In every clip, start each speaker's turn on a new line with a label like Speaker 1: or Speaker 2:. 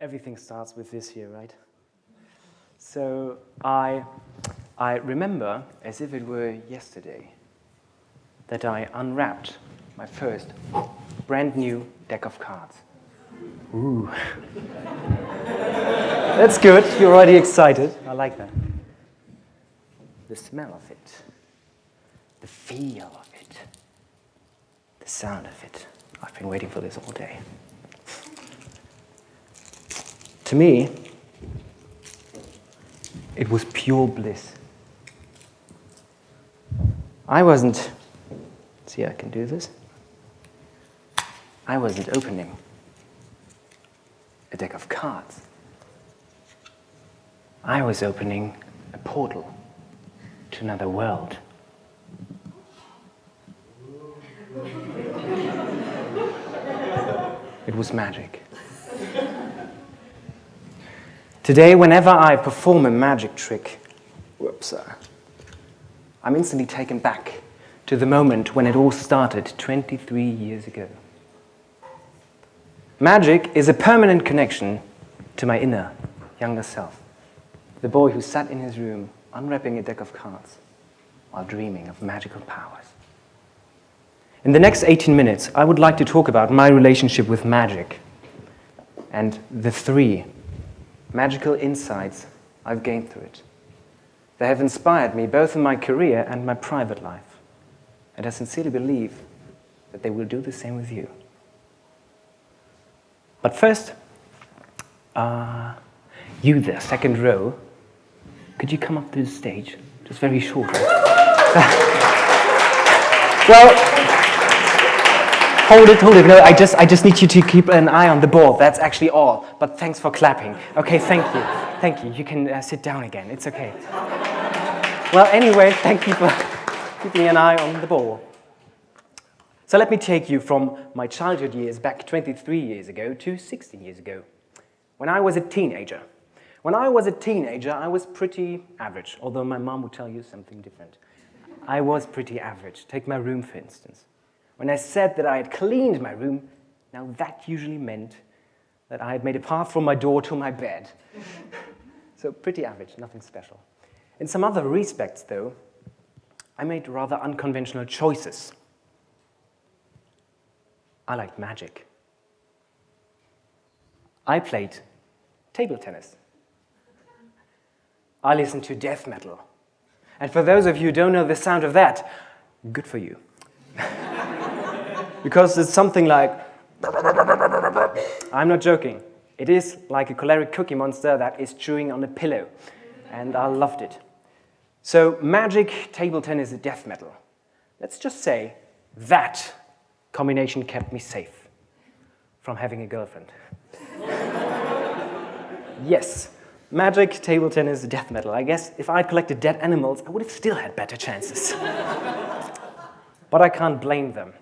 Speaker 1: everything starts with this here, right? So I remember, as if it were yesterday, that I unwrapped my first brand new deck of cards. Ooh. That's good. You're already excited. I like that. The smell of it, the feel of it, the sound of it. I've been waiting for this all day. To me, it was pure bliss. I wasn't opening a deck of cards. I was opening a portal to another world. It was magic. Today, whenever I perform a magic trick, I'm instantly taken back to the moment when it all started 23 years ago. Magic is a permanent connection to my inner, younger self, the boy who sat in his room unwrapping a deck of cards while dreaming of magical powers. In the next 18 minutes, I would like to talk about my relationship with magic and the 3 magical insights I've gained through it. They have inspired me both in my career and my private life, and I sincerely believe that they will do the same with you. But first, you there, second row, could you come up to the stage? Just very short. Well, hold it. No, I just need you to keep an eye on the board. That's actually all. But thanks for clapping. Okay, thank you. You can sit down again. It's okay. Well, anyway, thank you for keeping an eye on the ball. So let me take you from my childhood years back 23 years ago to 16 years ago, when I was a teenager. When I was a teenager, I was pretty average, although my mom would tell you something different. I was pretty average. Take my room, for instance. When I said that I had cleaned my room, now that usually meant that I had made a path from my door to my bed. So pretty average, nothing special. In some other respects, though, I made rather unconventional choices. I liked magic. I played table tennis. I listened to death metal. And for those of you who don't know the sound of that, good for you. Because it's something like... I'm not joking. It is like a choleric cookie monster that is chewing on a pillow. And I loved it. So magic, table tennis, death metal. Let's just say that combination kept me safe from having a girlfriend. Yes, magic, table tennis, death metal. I guess if I'd collected dead animals, I would have still had better chances. But I can't blame them.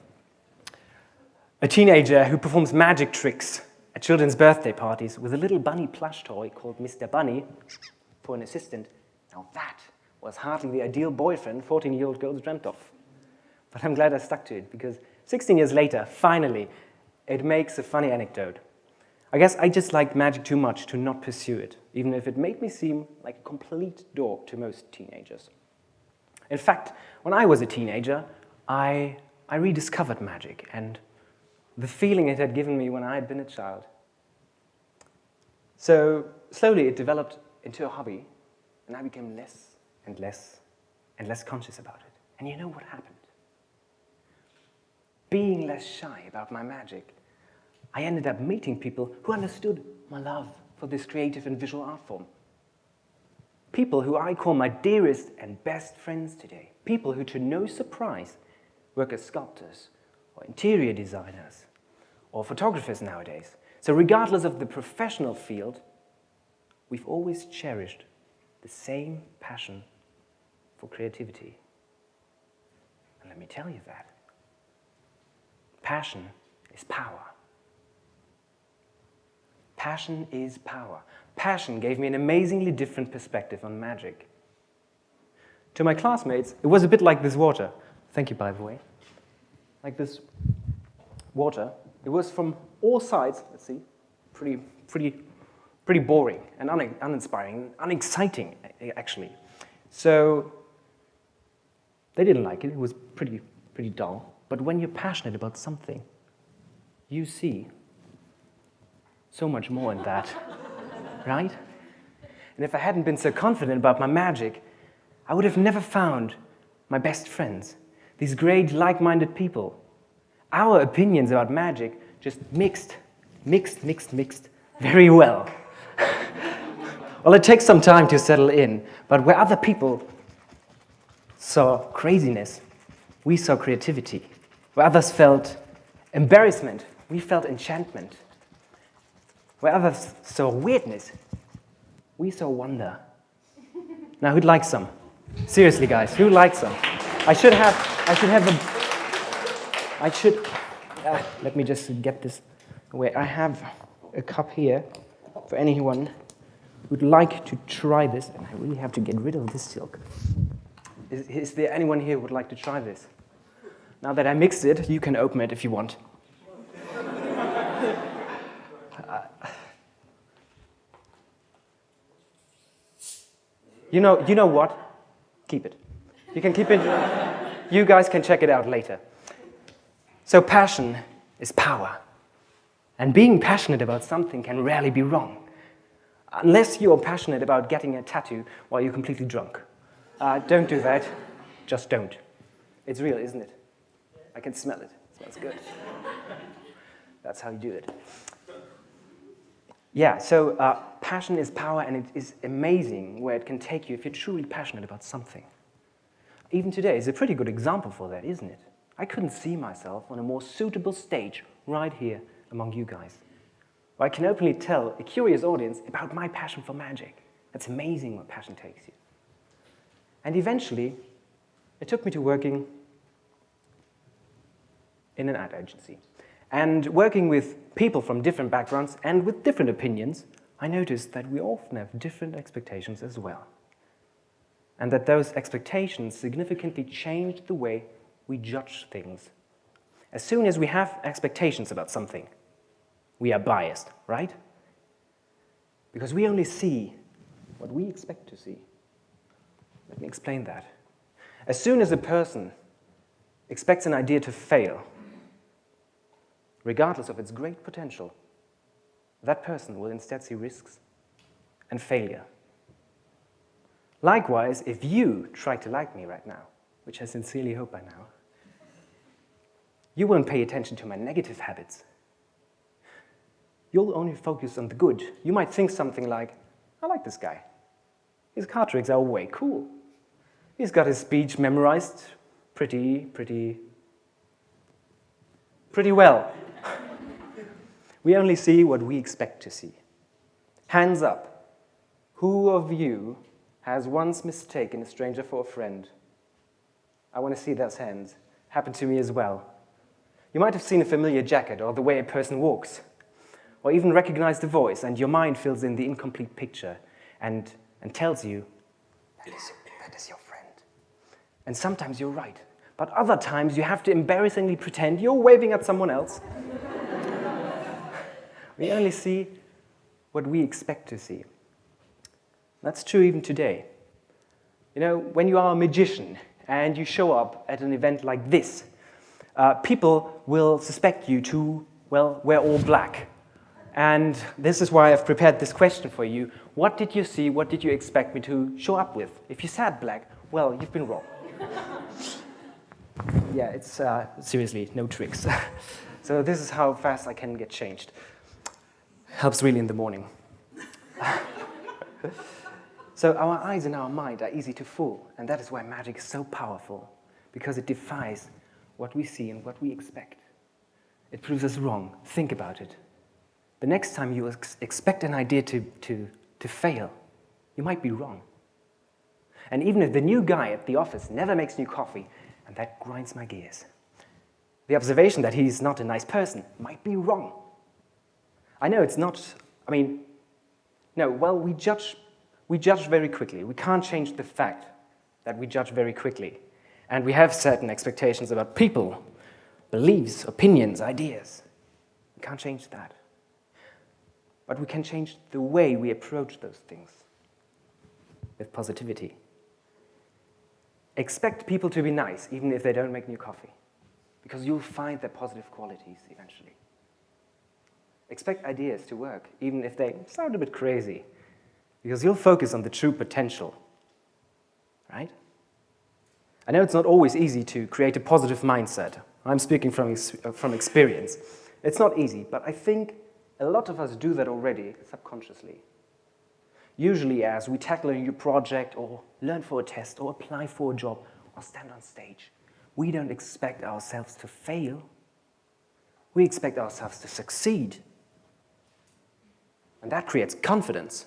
Speaker 1: A teenager who performs magic tricks at children's birthday parties with a little bunny plush toy called Mr. Bunny for an assistant, now that was hardly the ideal boyfriend 14-year-old girls dreamt of. But I'm glad I stuck to it, because 16 years later, finally, it makes a funny anecdote. I guess I just liked magic too much to not pursue it, even if it made me seem like a complete dork to most teenagers. In fact, when I was a teenager, I rediscovered magic and the feeling it had given me when I had been a child. So slowly it developed into a hobby, and I became less and less conscious about it. And you know what happened? Being less shy about my magic, I ended up meeting people who understood my love for this creative and visual art form. People who I call my dearest and best friends today. People who, to no surprise, work as sculptors or interior designers or photographers nowadays. So regardless of the professional field, we've always cherished the same passion for creativity. And let me tell you that. Passion is power. Passion is power. Passion gave me an amazingly different perspective on magic. To my classmates, it was a bit like this water. Thank you, by the way. Like this water. It was from all sides, let's see, pretty pretty boring and uninspiring, unexciting, actually. So they didn't like it. It was pretty dull. But when you're passionate about something, you see so much more in that, right? And if I hadn't been so confident about my magic, I would have never found my best friends, these great like-minded people. Our opinions about magic just mixed very well. Well, it takes some time to settle in, but where other people saw craziness, we saw creativity. Where others felt embarrassment, we felt enchantment. Where others saw weirdness, we saw wonder. Now, who'd like some? Seriously, guys, who likes some? Let me just get this away. I have a cup here for anyone who'd like to try this, and I really have to get rid of this silk. Is there anyone here who would like to try this? Now that I mixed it, you can open it if you want. You know what? Keep it. You can keep it. You guys can check it out later. So passion is power. And being passionate about something can rarely be wrong. Unless you're passionate about getting a tattoo while you're completely drunk. Don't do that. Just don't. It's real, isn't it? I can smell it. It smells good. That's how you do it. Yeah, so passion is power, and it is amazing where it can take you if you're truly passionate about something. Even today is a pretty good example for that, isn't it? I couldn't see myself on a more suitable stage right here among you guys, where I can openly tell a curious audience about my passion for magic. That's amazing what passion takes you. And eventually, it took me to working in an ad agency. And working with people from different backgrounds and with different opinions, I noticed that we often have different expectations as well. And that those expectations significantly change the way we judge things. As soon as we have expectations about something, we are biased, right? Because we only see what we expect to see. Let me explain that. As soon as a person expects an idea to fail, regardless of its great potential, that person will instead see risks and failure. Likewise, if you try to like me right now, which I sincerely hope by now, you won't pay attention to my negative habits. You'll only focus on the good. You might think something like, I like this guy. His card tricks are way cool. He's got his speech memorized pretty well. We only see what we expect to see. Hands up. Who of you has once mistaken a stranger for a friend? I want to see those hands. Happened to me as well. You might have seen a familiar jacket or the way a person walks, or even recognized the voice, and your mind fills in the incomplete picture and tells you, that is your friend. And sometimes you're right, but other times you have to embarrassingly pretend you're waving at someone else. We only see what we expect to see. That's true even today. You know, when you are a magician and you show up at an event like this, people will suspect you to, well, wear all black. And this is why I've prepared this question for you. What did you see? What did you expect me to show up with? If you said black, well, you've been wrong. Yeah, it's seriously, no tricks. So this is how fast I can get changed. Helps really in the morning. So our eyes and our mind are easy to fool, and that is why magic is so powerful, because it defies what we see and what we expect. It proves us wrong. Think about it. The next time you expect an idea to fail, you might be wrong. And even if the new guy at the office never makes new coffee, and that grinds my gears, the observation that he's not a nice person might be wrong. I know it's not, we judge very quickly. We can't change the fact that we judge very quickly. And we have certain expectations about people, beliefs, opinions, ideas. We can't change that. but we can change the way we approach those things with positivity. Expect people to be nice, even if they don't make new coffee, because you'll find their positive qualities eventually. Expect ideas to work, even if they sound a bit crazy, because you'll focus on the true potential, right? I know it's not always easy to create a positive mindset. I'm speaking from experience. It's not easy, but I think a lot of us do that already subconsciously. Usually as we tackle a new project or learn for a test or apply for a job or stand on stage, we don't expect ourselves to fail. We expect ourselves to succeed. And that creates confidence.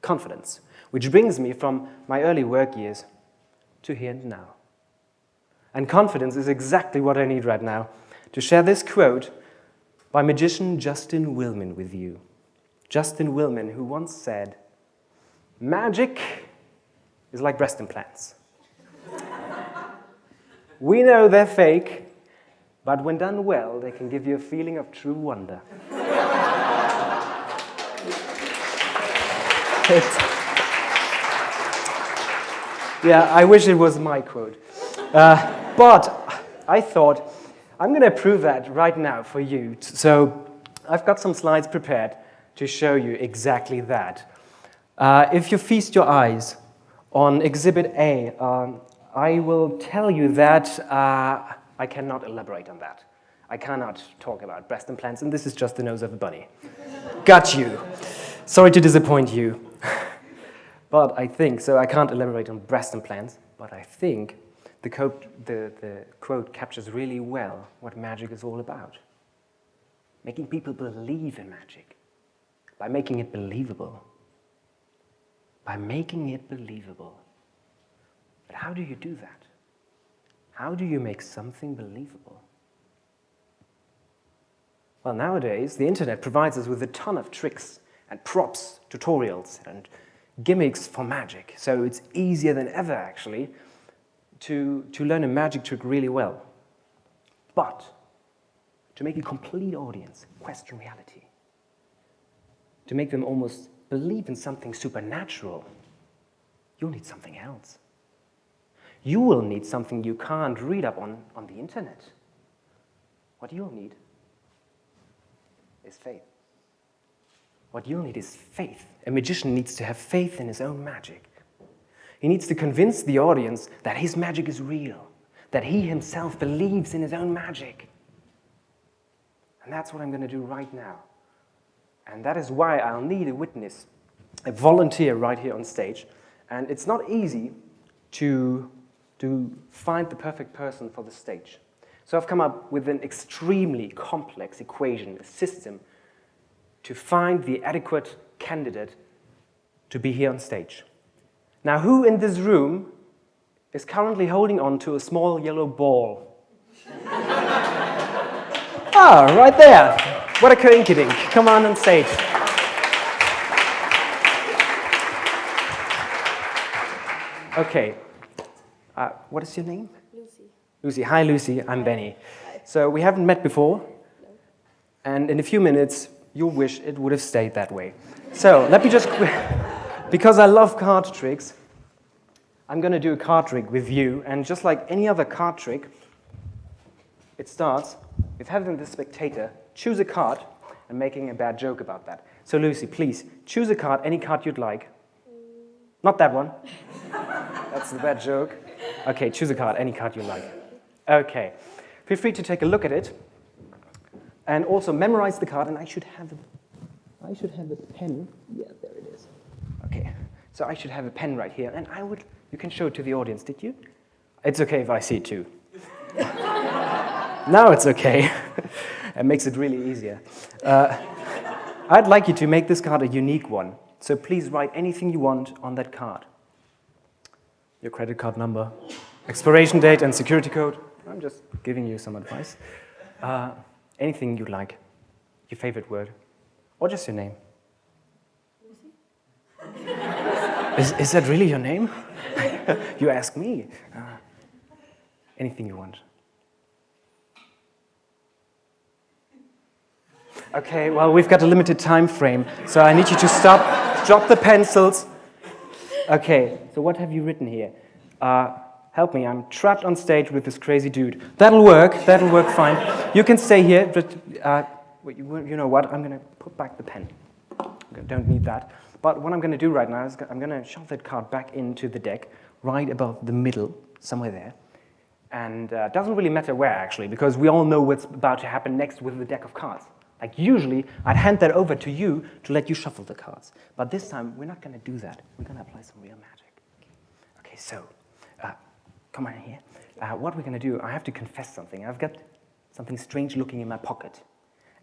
Speaker 1: Confidence, which brings me from my early work years to here and now. And confidence is exactly what I need right now to share this quote by magician Justin Willman with you. Justin Willman, who once said, "Magic is like breast implants. We know they're fake, but when done well, they can give you a feeling of true wonder." Yeah, I wish it was my quote. But I thought, I'm going to prove that right now for you. So I've got some slides prepared to show you exactly that. If you feast your eyes on Exhibit A, I will tell you that I cannot elaborate on that. I cannot talk about breast implants, and this is just the nose of a bunny. Got you. Sorry to disappoint you. But I think, so I can't elaborate on breast implants, but I think the quote captures really well what magic is all about. Making people believe in magic by making it believable. By making it believable. But how do you do that? How do you make something believable? Well, nowadays, the internet provides us with a ton of tricks and props, tutorials, and gimmicks for magic. So it's easier than ever, actually, to learn a magic trick really well. But to make a complete audience question reality, to make them almost believe in something supernatural, you'll need something else. You will need something you can't read up on the internet. What you'll need is faith. What you'll need is faith. A magician needs to have faith in his own magic. He needs to convince the audience that his magic is real, that he himself believes in his own magic. And that's what I'm going to do right now. And that is why I'll need a witness, a volunteer right here on stage. And it's not easy to find the perfect person for the stage. So I've come up with an extremely complex equation, a system, to find the adequate candidate to be here on stage. Now, who in this room is currently holding on to a small yellow ball? Ah, right there. What a coincidence. Come on stage. Okay. What is your name?
Speaker 2: Lucy.
Speaker 1: Lucy. Hi, Lucy. I'm Benny.
Speaker 2: Hi.
Speaker 1: So we haven't met before.
Speaker 2: No.
Speaker 1: And in a few minutes, you'll wish it would have stayed that way. So let me just, because I love card tricks, I'm going to do a card trick with you. And just like any other card trick, it starts with having the spectator choose a card and making a bad joke about that. So Lucy, please, choose a card, any card you'd like. Not that one. That's the bad joke. Okay, choose a card, any card you like. Okay. Feel free to take a look at it. And also memorize the card, and I should have a pen. Yeah, there it is. Okay, so I should have a pen right here, and you can show it to the audience, did you? It's okay if I see it too. Now it's okay. It makes it really easier. I'd like you to make this card a unique one, so please write anything you want on that card. Your credit card number, expiration date, and security code. I'm just giving you some advice. Anything you'd like, your favorite word, or just your name. Lucy? Is that really your name? You ask me. Anything you want. Okay, well, we've got a limited time frame, so I need you to stop, drop the pencils. Okay, so what have you written here? Help me, I'm trapped on stage with this crazy dude. That'll work fine. You can stay here, but you know what, I'm going to put back the pen. Don't need that. But what I'm going to do right now is I'm going to shove that card back into the deck, right above the middle, somewhere there. And it doesn't really matter where, actually, because we all know what's about to happen next with the deck of cards. Like, usually, I'd hand that over to you to let you shuffle the cards. But this time, we're not going to do that. We're going to apply some real magic. Okay, so, come on here. What we're going to do, I have to confess something. I've got something strange looking in my pocket.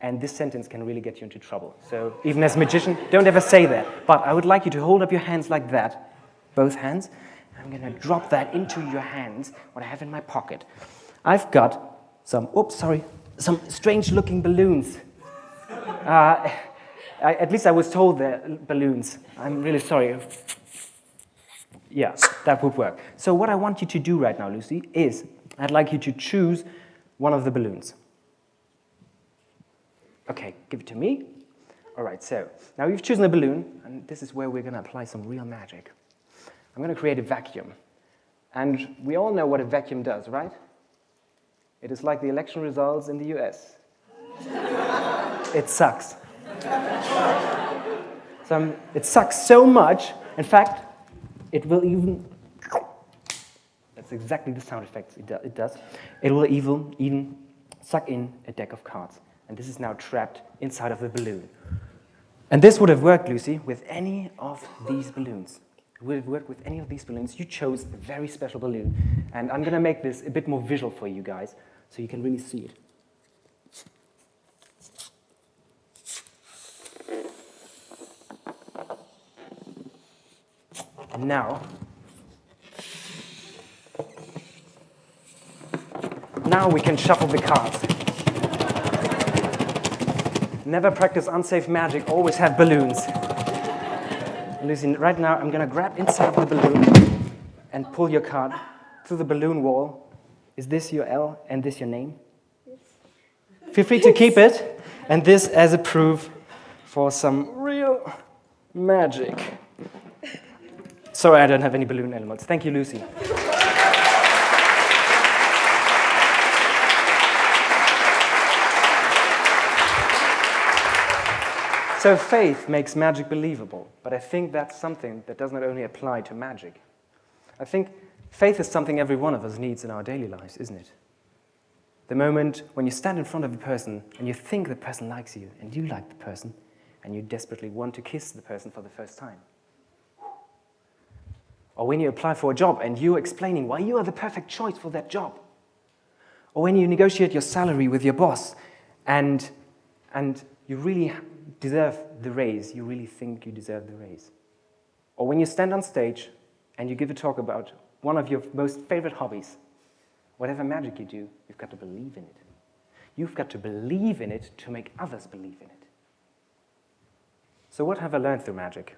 Speaker 1: And this sentence can really get you into trouble. So, even as a magician, don't ever say that. But I would like you to hold up your hands like that, both hands. I'm going to drop that into your hands, what I have in my pocket. I've got some strange-looking balloons. At least I was told they're balloons. I'm really sorry. Yeah, that would work. So what I want you to do right now, Lucy, is I'd like you to choose one of the balloons. Okay, give it to me. All right, so now you've chosen a balloon, and this is where we're going to apply some real magic. I'm going to create a vacuum. And we all know what a vacuum does, right? It is like the election results in the US. It sucks. It sucks so much, in fact, it will even... That's exactly the sound effects it does. It will even suck in a deck of cards. And this is now trapped inside of the balloon. And this would have worked, Lucy, with any of these balloons. It would have worked with any of these balloons. You chose a very special balloon. And I'm going to make this a bit more visual for you guys, so you can really see it. And now we can shuffle the cards. Never practice unsafe magic, always have balloons. Lucy, right now I'm going to grab inside the balloon and pull your card through the balloon wall. Is this your L and this your name? Yes. Feel free to keep it, and this as a proof for some real magic. Sorry, I don't have any balloon animals. Thank you, Lucy. So faith makes magic believable, but I think that's something that does not only apply to magic. I think faith is something every one of us needs in our daily lives, isn't it? The moment when you stand in front of a person and you think the person likes you and you like the person and you desperately want to kiss the person for the first time. Or when you apply for a job and you're explaining why you are the perfect choice for that job. Or when you negotiate your salary with your boss and you really deserve the raise, you really think you deserve the raise. Or when you stand on stage and you give a talk about one of your most favorite hobbies, whatever magic you do, you've got to believe in it. You've got to believe in it to make others believe in it. So what have I learned through magic?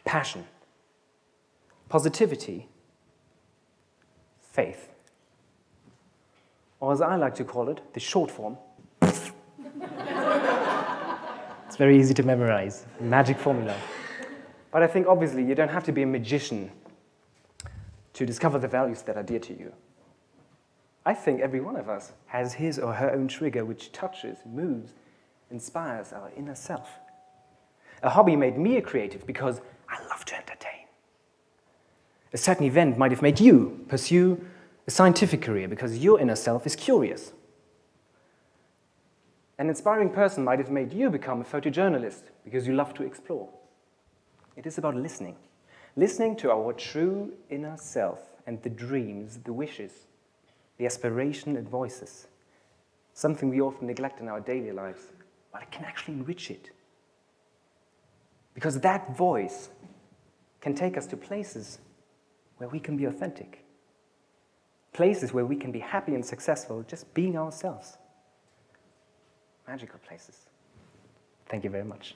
Speaker 1: Passion, positivity, faith. Or as I like to call it, the short form. It's very easy to memorize, magic formula. But I think obviously you don't have to be a magician to discover the values that are dear to you. I think every one of us has his or her own trigger which touches, moves, inspires our inner self. A hobby made me a creative because I love to entertain. A certain event might have made you pursue a scientific career because your inner self is curious. An inspiring person might have made you become a photojournalist because you love to explore. It is about listening. Listening to our true inner self and the dreams, the wishes, the aspiration it voices. Something we often neglect in our daily lives, but it can actually enrich it. Because that voice can take us to places where we can be authentic. Places where we can be happy and successful just being ourselves. Magical places. Thank you very much.